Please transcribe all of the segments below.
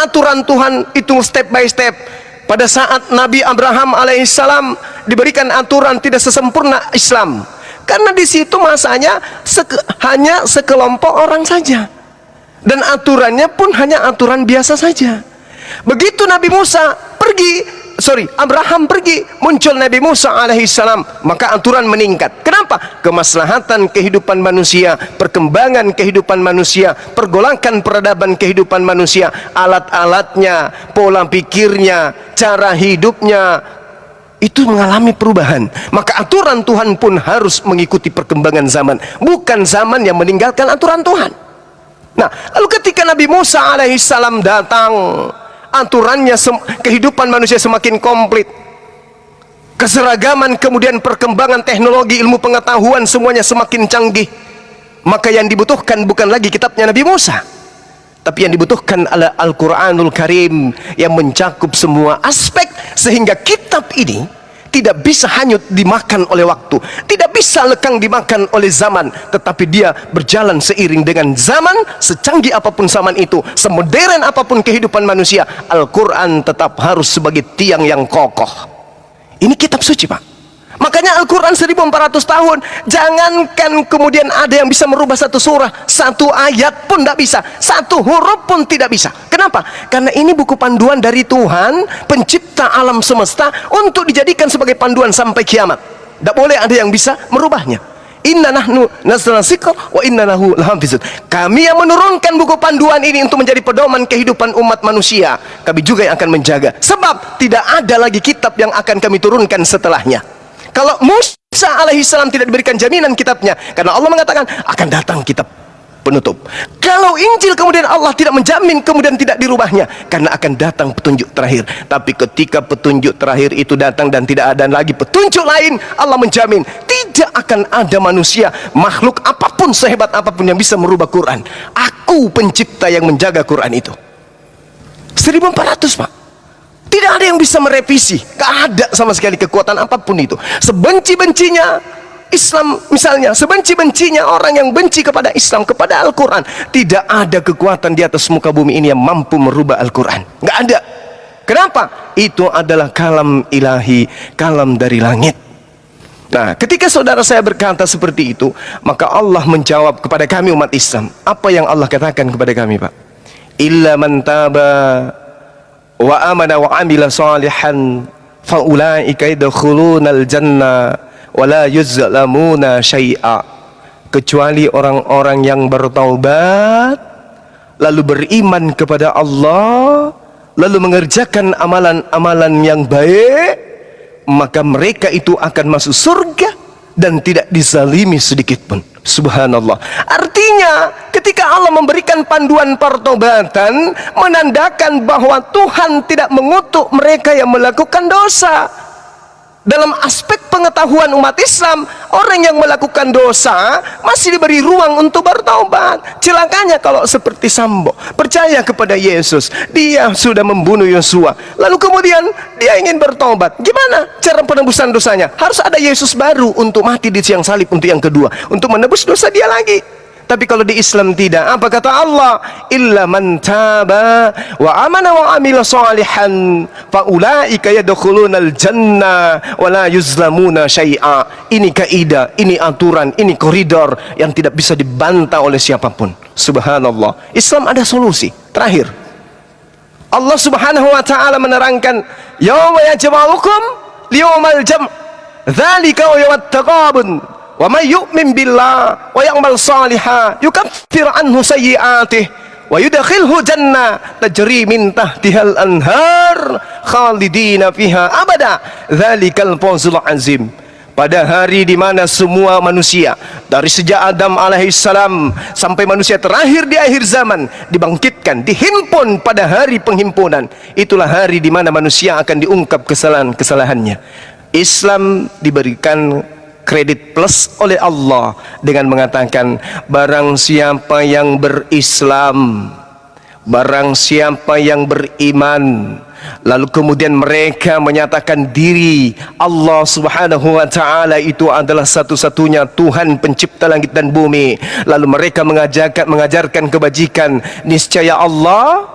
aturan Tuhan itu step by step. Pada saat Nabi Abraham alaihissalam diberikan aturan tidak sesempurna Islam, karena di situ masanya hanya sekelompok orang saja, dan aturannya pun hanya aturan biasa saja. Begitu Abraham pergi, muncul Nabi Musa alaihissalam, maka aturan meningkat. Kenapa? Kemaslahatan kehidupan manusia, perkembangan kehidupan manusia, pergolakan peradaban kehidupan manusia, alat-alatnya, pola pikirnya, cara hidupnya, itu mengalami perubahan. Maka aturan Tuhan pun harus mengikuti perkembangan zaman, bukan zaman yang meninggalkan aturan Tuhan. Nah, lalu ketika Nabi Musa alaihissalam datang, aturannya, kehidupan manusia semakin komplit, keseragaman, kemudian perkembangan teknologi, ilmu pengetahuan, semuanya semakin canggih. Maka yang dibutuhkan bukan lagi kitabnya Nabi Musa, tapi yang dibutuhkan adalah Al-Quranul Karim yang mencakup semua aspek, sehingga kitab ini tidak bisa hanyut dimakan oleh waktu, tidak bisa lekang dimakan oleh zaman, tetapi dia berjalan seiring dengan zaman. Secanggih apapun zaman itu, semodern apapun kehidupan manusia, Al-Quran tetap harus sebagai tiang yang kokoh. Ini kitab suci, Pak. Makanya Al-Quran 1400 tahun, jangankan kemudian ada yang bisa merubah satu surah, satu ayat pun tidak bisa, satu huruf pun tidak bisa. Kenapa? Karena ini buku panduan dari Tuhan, pencipta alam semesta, untuk dijadikan sebagai panduan sampai kiamat. Tidak boleh ada yang bisa merubahnya. Inna nahnu nazzalna dzikra wa inna lahu lahafizun. Kami yang menurunkan buku panduan ini untuk menjadi pedoman kehidupan umat manusia. Kami juga yang akan menjaga. Sebab tidak ada lagi kitab yang akan kami turunkan setelahnya. Kalau Musa alaihissalam tidak diberikan jaminan kitabnya, karena Allah mengatakan akan datang kitab penutup. Kalau Injil kemudian Allah tidak menjamin kemudian tidak dirubahnya, karena akan datang petunjuk terakhir. Tapi ketika petunjuk terakhir itu datang dan tidak ada lagi petunjuk lain, Allah menjamin tidak akan ada manusia, makhluk apapun, sehebat apapun yang bisa merubah Quran. Aku pencipta yang menjaga Quran itu. 1400, Pak. Tidak ada yang bisa merevisi, tidak ada sama sekali kekuatan apapun itu. Sebenci-bencinya Islam misalnya, sebenci-bencinya orang yang benci kepada Islam, kepada Al-Quran, tidak ada kekuatan di atas muka bumi ini yang mampu merubah Al-Quran. Nggak ada. Kenapa? Itu adalah kalam ilahi, kalam dari langit. Nah, ketika saudara saya berkata seperti itu, maka Allah menjawab kepada kami umat Islam. Apa yang Allah katakan kepada kami, Pak? Illa man taba wa amana wa amila salihan fa ulaika yadkhulunal jannah wa la yuzlamuna syai'a. Kecuali orang-orang yang bertaubat, lalu beriman kepada Allah, lalu mengerjakan amalan-amalan yang baik, maka mereka itu akan masuk surga dan tidak dizalimi sedikit pun. Subhanallah. Artinya ketika Allah memberikan panduan pertobatan, menandakan bahwa Tuhan tidak mengutuk mereka yang melakukan dosa. Dalam aspek pengetahuan umat Islam, orang yang melakukan dosa masih diberi ruang untuk bertaubat. Celakanya kalau seperti Sambo, percaya kepada Yesus, dia sudah membunuh Yosua, lalu kemudian dia ingin bertaubat. Gimana cara penebusan dosanya? Harus ada Yesus baru untuk mati di tiang salib untuk yang kedua, untuk menebus dosa dia lagi. Tapi kalau di Islam tidak. Apa kata Allah? Illa man taba wa amana wa amila salihan fa ulaika yadkhulunal jannah wa la yuzlamuna syai'a. Ini kaidah, ini aturan, ini koridor yang tidak bisa dibantah oleh siapapun. Subhanallah. Islam ada solusi. Terakhir, Allah Subhanahu wa taala menerangkan, yauma yajma'ukum liyaumal jam', dzalika yawmut taqabun. Wa may yu'min billah wa ya'mal salihan yukaffir anhu sayyi'atihi wa yudkhilhu jannah tajri min tahtihal anhar khalidina fiha abada dzalikal fawzul azim. Pada hari di mana semua manusia dari sejak Adam alaihissalam sampai manusia terakhir di akhir zaman dibangkitkan, dihimpun pada hari penghimpunan, itulah hari di mana manusia akan diungkap kesalahan-kesalahannya. Islam diberikan kredit plus oleh Allah dengan mengatakan, barang siapa yang berislam, barang siapa yang beriman, lalu kemudian mereka menyatakan diri Allah Subhanahu wa taala itu adalah satu-satunya Tuhan pencipta langit dan bumi, lalu mereka mengajarkan kebajikan, niscaya Allah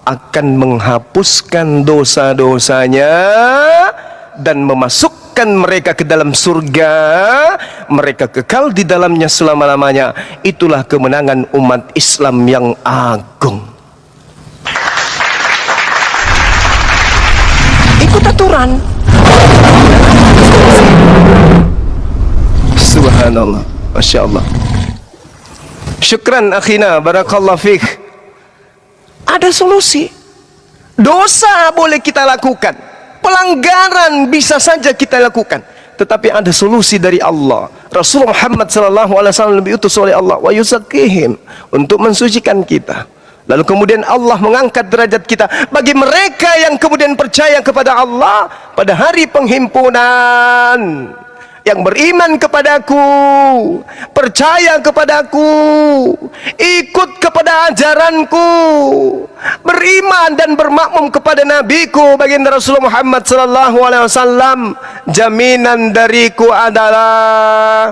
akan menghapuskan dosa-dosanya dan memasukkan mereka ke dalam surga, mereka kekal di dalamnya selama-lamanya. Itulah kemenangan umat Islam yang agung. Ikut aturan. Subhanallah, Masya Allah. Syukran akhina, barakallahu fiqh. Ada solusi. Dosa boleh kita lakukan, pelanggaran bisa saja kita lakukan, tetapi ada solusi dari Allah. Rasulullah Muhammad SAW lebih utus oleh Allah, wa yuzakkihim, untuk mensucikan kita. Lalu kemudian Allah mengangkat derajat kita bagi mereka yang kemudian percaya kepada Allah pada hari penghimpunan, yang beriman kepadaku, percaya kepadaku, ikut kepada ajaranku, beriman dan bermakmum kepada nabiku baginda Rasulullah Muhammad SAW. Jaminan dariku adalah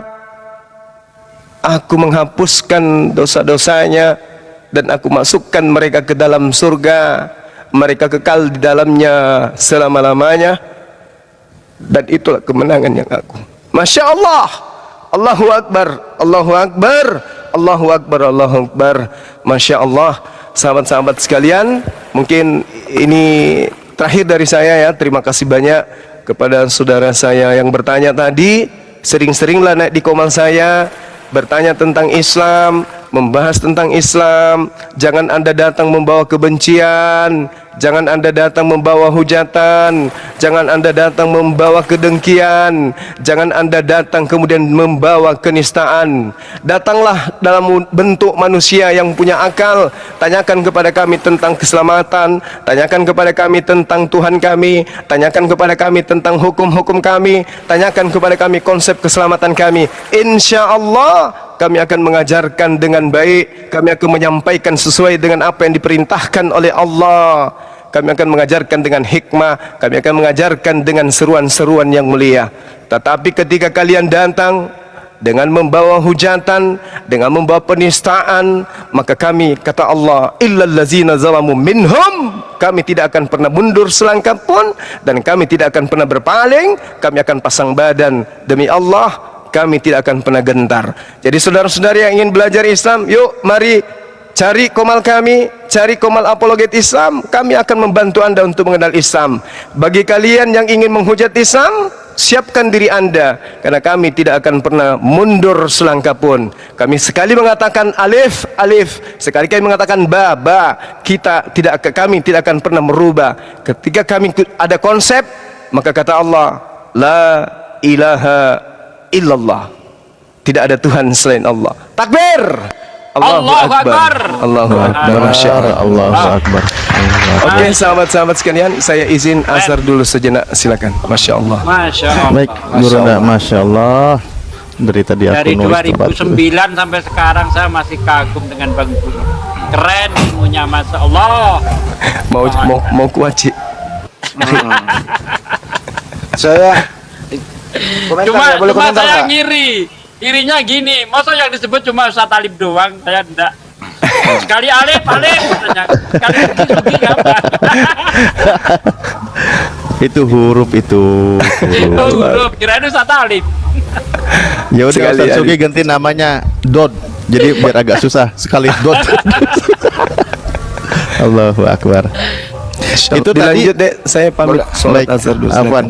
aku menghapuskan dosa-dosanya dan aku masukkan mereka ke dalam surga, mereka kekal di dalamnya selama-lamanya, dan itulah kemenangan yang aku. Masya Allah, Allahu Akbar, Allahu Akbar, Allahu Akbar, Allahu Akbar. Masya Allah, sahabat-sahabat sekalian, mungkin ini terakhir dari saya ya. Terima kasih banyak kepada saudara saya yang bertanya tadi. Sering-seringlah naik di komal saya, bertanya tentang Islam, membahas tentang Islam. Jangan Anda datang membawa kebencian, jangan Anda datang membawa hujatan, jangan Anda datang membawa kedengkian, jangan Anda datang kemudian membawa kenistaan. Datanglah dalam bentuk manusia yang punya akal. Tanyakan kepada kami tentang keselamatan, tanyakan kepada kami tentang Tuhan kami, tanyakan kepada kami tentang hukum-hukum kami, tanyakan kepada kami konsep keselamatan kami. Insya Allah kami akan mengajarkan dengan baik, kami akan menyampaikan sesuai dengan apa yang diperintahkan oleh Allah. Kami akan mengajarkan dengan hikmah, kami akan mengajarkan dengan seruan-seruan yang mulia. Tetapi ketika kalian datang dengan membawa hujatan, dengan membawa penistaan, maka kami, kata Allah, illal ladzina zalamu minhum, kami tidak akan pernah mundur selangkah pun, dan kami tidak akan pernah berpaling. Kami akan pasang badan demi Allah, kami tidak akan pernah gentar. Jadi saudara-saudari yang ingin belajar Islam, yuk mari cari komal kami, cari komal apologet Islam. Kami akan membantu Anda untuk mengenal Islam. Bagi kalian yang ingin menghujat Islam, siapkan diri Anda, karena kami tidak akan pernah mundur selangkah pun. Kami sekali mengatakan alif, alif, sekali kami mengatakan ba, ba. Kami tidak akan pernah merubah. Ketika kami ada konsep, maka kata Allah, la ilaha illallah, tidak ada Tuhan selain Allah. Takbir, Allahu Akbar, Allahu Akbar, Masya Allah, Allahu Akbar. Oke, sahabat-sahabat sekalian, saya izin asar dulu sejenak, silakan. Masya Allah. Masya Allah. Baik, Guru, Masya Allah. Dari tadi aku dari nulis 2009 sampai sekarang saya masih kagum dengan Bang Guru. Keren ilmunya, Masya Allah. Mau kuaci. Saya komentar, boleh cuma komentar saya nggak? irinya gini, masa yang disebut cuma Ustaz Alif doang, saya enggak. Sekali Alif, katanya. Sekali Sugi apa? itu huruf itu. Huruf, kirain Ustaz Alif. Ya udah, Sekali Ustaz Sugi Alif. ganti namanya Dod. Jadi biar agak susah sekali Dod. Allahu Akbar. Itu tadi- dilanjut deh, saya pamit sholat Baik, asar dulu. Afwan.